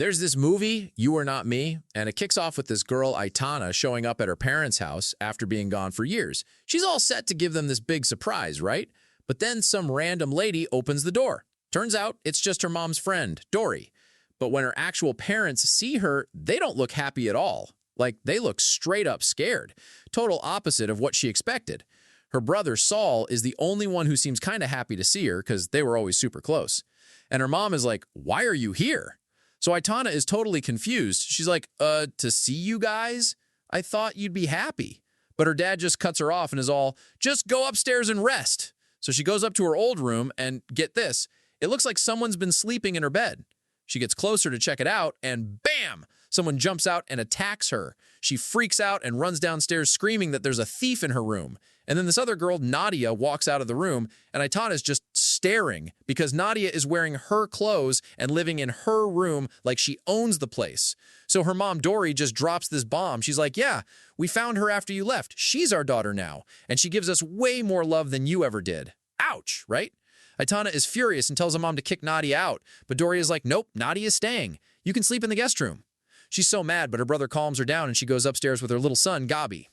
There's this movie, You Are Not Me, and it kicks off with this girl, Aitana, showing up at her parents' house after being gone for years. She's all set to give them this big surprise, right? But then some random lady opens the door. Turns out it's just her mom's friend, Dory. But when her actual parents see her, they don't look happy at all. Like, they look straight up scared. Total opposite of what she expected. Her brother, Saul, is the only one who seems kind of happy to see her because they were always super close. And her mom is like, "Why are you here?" So Aitana is totally confused. She's like, to see you guys? I thought you'd be happy." But her dad just cuts her off and is all, "Just go upstairs and rest." So she goes up to her old room and, get this, it looks like someone's been sleeping in her bed. She gets closer to check it out and bam! Someone jumps out and attacks her. She freaks out and runs downstairs screaming that there's a thief in her room. And then this other girl, Nadia, walks out of the room, and Aitana's just staring because Nadia is wearing her clothes and living in her room like she owns the place. So her mom, Dory, just drops this bomb. She's like, "Yeah, we found her after you left. She's our daughter now, and she gives us way more love than you ever did." Ouch, right? Aitana is furious and tells her mom to kick Nadia out, but Dory is like, "Nope, Nadia is staying. You can sleep in the guest room." She's so mad, but her brother calms her down and she goes upstairs with her little son, Gabi.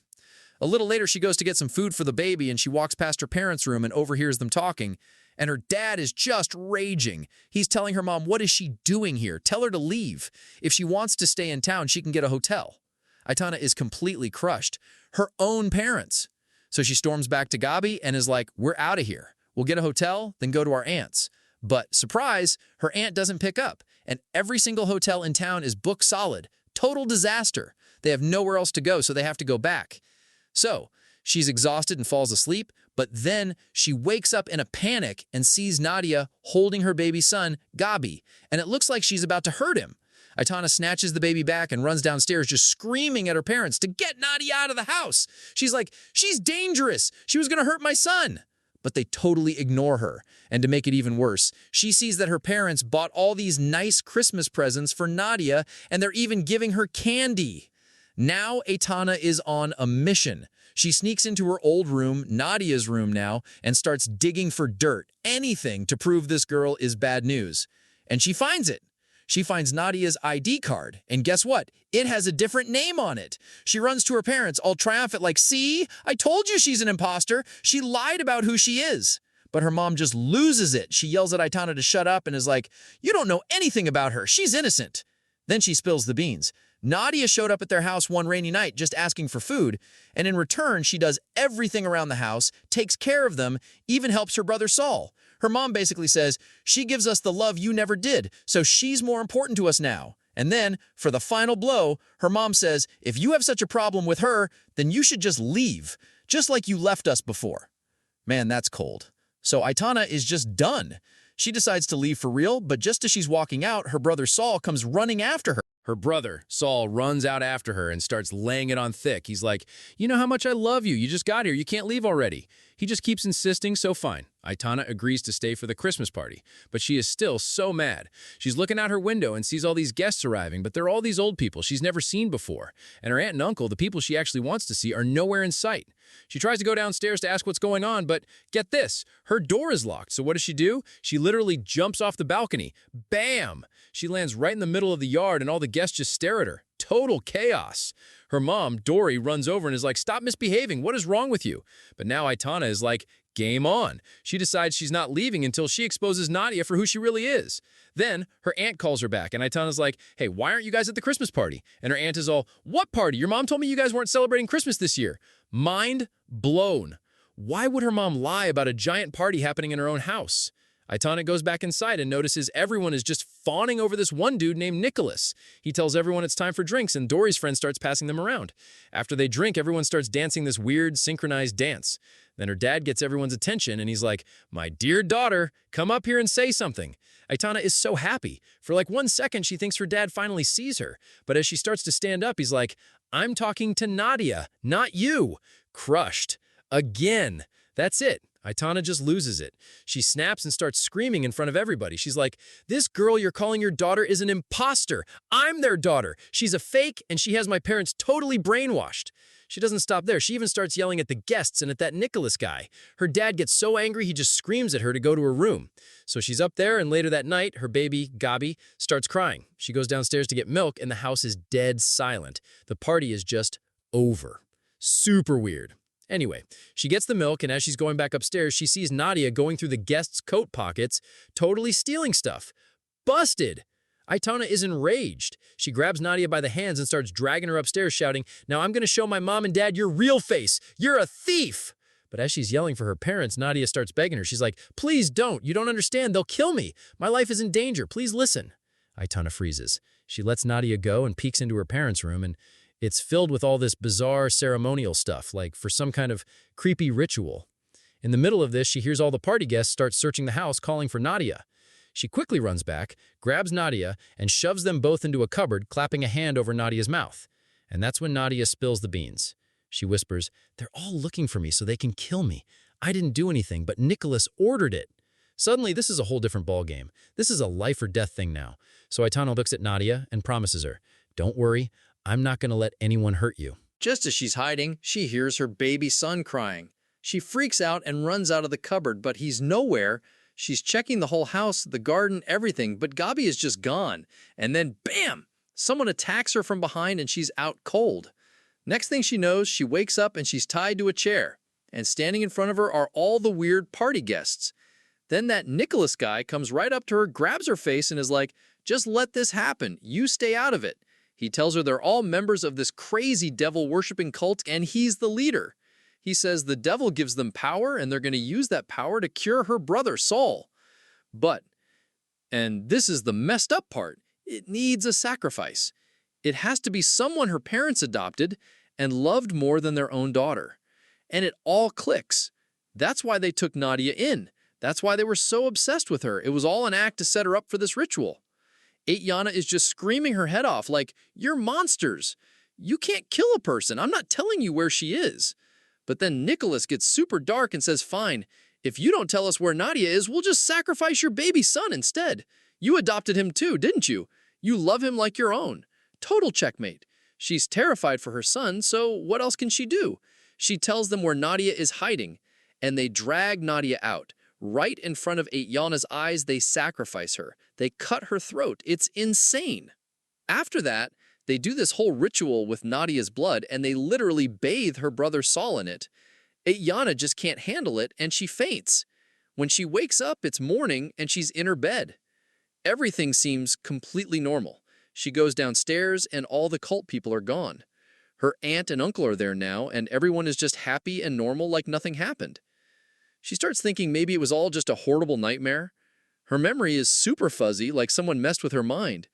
A little later, she goes to get some food for the baby and she walks past her parents' room and overhears them talking. And her dad is just raging. He's telling her mom, "What is she doing here? Tell her to leave. If she wants to stay in town, she can get a hotel." Aitana is completely crushed. Her own parents. So she storms back to Gabi and is like, "We're out of here. We'll get a hotel, then go to our aunt's." But surprise, her aunt doesn't pick up. And every single hotel in town is booked solid. Total disaster. They have nowhere else to go, so they have to go back. So she's exhausted and falls asleep, but then she wakes up in a panic and sees Nadia holding her baby son, Gabi, and it looks like she's about to hurt him. Aitana snatches the baby back and runs downstairs just screaming at her parents to get Nadia out of the house. She's like, "She's dangerous. She was going to hurt my son." But they totally ignore her. And to make it even worse, she sees that her parents bought all these nice Christmas presents for Nadia, and they're even giving her candy. Now Aitana is on a mission. She sneaks into her old room, Nadia's room now, and starts digging for dirt, anything to prove this girl is bad news. And she finds it. She finds Nadia's ID card, and guess what? It has a different name on it. She runs to her parents, all triumphant like, "See? I told you she's an imposter. She lied about who she is." But her mom just loses it. She yells at Aitana to shut up and is like, "You don't know anything about her. She's innocent." Then she spills the beans. Nadia showed up at their house one rainy night just asking for food, and in return, she does everything around the house, takes care of them, even helps her brother Saul. Her mom basically says, "She gives us the love you never did, so she's more important to us now." And then, for the final blow, her mom says, "If you have such a problem with her, then you should just leave, just like you left us before." Man, that's cold. So Aitana is just done. She decides to leave for real, but just as she's walking out, her brother Saul comes running after her. Her brother, Saul, runs out after her and starts laying it on thick. He's like, "You know how much I love you. You just got here. You can't leave already." He just keeps insisting, so fine. Aitana agrees to stay for the Christmas party, but she is still so mad. She's looking out her window and sees all these guests arriving, but they're all these old people she's never seen before. And her aunt and uncle, the people she actually wants to see, are nowhere in sight. She tries to go downstairs to ask what's going on, but get this, her door is locked. So what does she do? She literally jumps off the balcony. Bam! She lands right in the middle of the yard and all the guests just stare at her. Total chaos. Her mom, Dory, runs over and is like, "Stop misbehaving. What is wrong with you?" But now Aitana is like, game on. She decides she's not leaving until she exposes Nadia for who she really is. Then her aunt calls her back and Aitana's like, "Hey, why aren't you guys at the Christmas party?" And her aunt is all, "What party? Your mom told me you guys weren't celebrating Christmas this year." Mind blown. Why would her mom lie about a giant party happening in her own house? Aitana goes back inside and notices everyone is just fawning over this one dude named Nicholas. He tells everyone it's time for drinks, and Dory's friend starts passing them around. After they drink, everyone starts dancing this weird, synchronized dance. Then her dad gets everyone's attention, and he's like, "My dear daughter, come up here and say something." Aitana is so happy. For like 1 second, she thinks her dad finally sees her. But as she starts to stand up, he's like, "I'm talking to Nadia, not you." Crushed. Again. That's it. Aitana just loses it. She snaps and starts screaming in front of everybody. She's like, "This girl you're calling your daughter is an imposter. I'm their daughter. She's a fake, and she has my parents totally brainwashed." She doesn't stop there. She even starts yelling at the guests and at that Nicholas guy. Her dad gets so angry he just screams at her to go to her room. So she's up there, and later that night, her baby, Gabi, starts crying. She goes downstairs to get milk, and the house is dead silent. The party is just over. Super weird. Anyway, she gets the milk, and as she's going back upstairs, she sees Nadia going through the guests' coat pockets, totally stealing stuff. Busted! Aitana is enraged. She grabs Nadia by the hands and starts dragging her upstairs, shouting, "Now I'm going to show my mom and dad your real face. You're a thief!" But as she's yelling for her parents, Nadia starts begging her. She's like, "Please don't. You don't understand. They'll kill me. My life is in danger. Please listen." Aitana freezes. She lets Nadia go and peeks into her parents' room, and it's filled with all this bizarre ceremonial stuff, like for some kind of creepy ritual. In the middle of this, she hears all the party guests start searching the house, calling for Nadia. She quickly runs back, grabs Nadia, and shoves them both into a cupboard, clapping a hand over Nadia's mouth. And that's when Nadia spills the beans. She whispers, "They're all looking for me so they can kill me. I didn't do anything, but Nicholas ordered it." Suddenly, this is a whole different ballgame. This is a life or death thing now. So Aitana looks at Nadia and promises her, "Don't worry, I'm not going to let anyone hurt you." Just as she's hiding, she hears her baby son crying. She freaks out and runs out of the cupboard, but he's nowhere. She's checking the whole house, the garden, everything, but Gabi is just gone. And then, bam! Someone attacks her from behind and she's out cold. Next thing she knows, she wakes up and she's tied to a chair. And standing in front of her are all the weird party guests. Then that Nicholas guy comes right up to her, grabs her face, and is like, "Just let this happen. You stay out of it." He tells her they're all members of this crazy devil-worshipping cult, and he's the leader. He says the devil gives them power, and they're going to use that power to cure her brother, Saul. But, and this is the messed up part, it needs a sacrifice. It has to be someone her parents adopted and loved more than their own daughter. And it all clicks. That's why they took Nadia in. That's why they were so obsessed with her. It was all an act to set her up for this ritual. Aitana is just screaming her head off like, "You're monsters. You can't kill a person. I'm not telling you where she is." But then Nicholas gets super dark and says, "Fine, if you don't tell us where Nadia is, we'll just sacrifice your baby son instead. You adopted him too, didn't you? You love him like your own." Total checkmate. She's terrified for her son, so what else can she do? She tells them where Nadia is hiding, and they drag Nadia out. Right in front of Aitana's eyes, they sacrifice her. They cut her throat. It's insane. After that, they do this whole ritual with Nadia's blood, and they literally bathe her brother Saul in it. Aitana just can't handle it, and she faints. When she wakes up, it's morning, and she's in her bed. Everything seems completely normal. She goes downstairs, and all the cult people are gone. Her aunt and uncle are there now, and everyone is just happy and normal like nothing happened. She starts thinking maybe it was all just a horrible nightmare. Her memory is super fuzzy, like someone messed with her mind.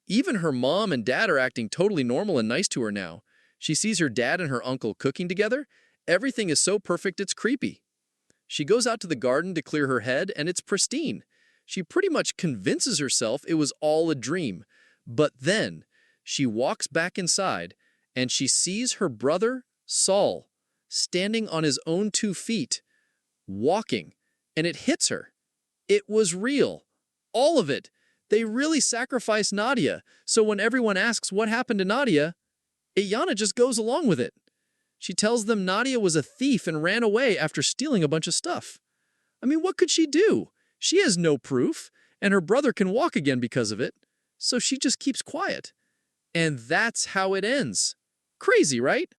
Even her mom and dad are acting totally normal and nice to her now. She sees her dad and her uncle cooking together. Everything is so perfect it's creepy. She goes out to the garden to clear her head, and it's pristine. She pretty much convinces herself it was all a dream. But then, she walks back inside, and she sees her brother, Saul, standing on his own 2 feet, walking, and it hits her. It was real. All of it. They really sacrificed Nadia, so when everyone asks what happened to Nadia, Aitana just goes along with it. She tells them Nadia was a thief and ran away after stealing a bunch of stuff. I mean, what could she do? She has no proof, and her brother can walk again because of it, so she just keeps quiet. And that's how it ends. Crazy, right?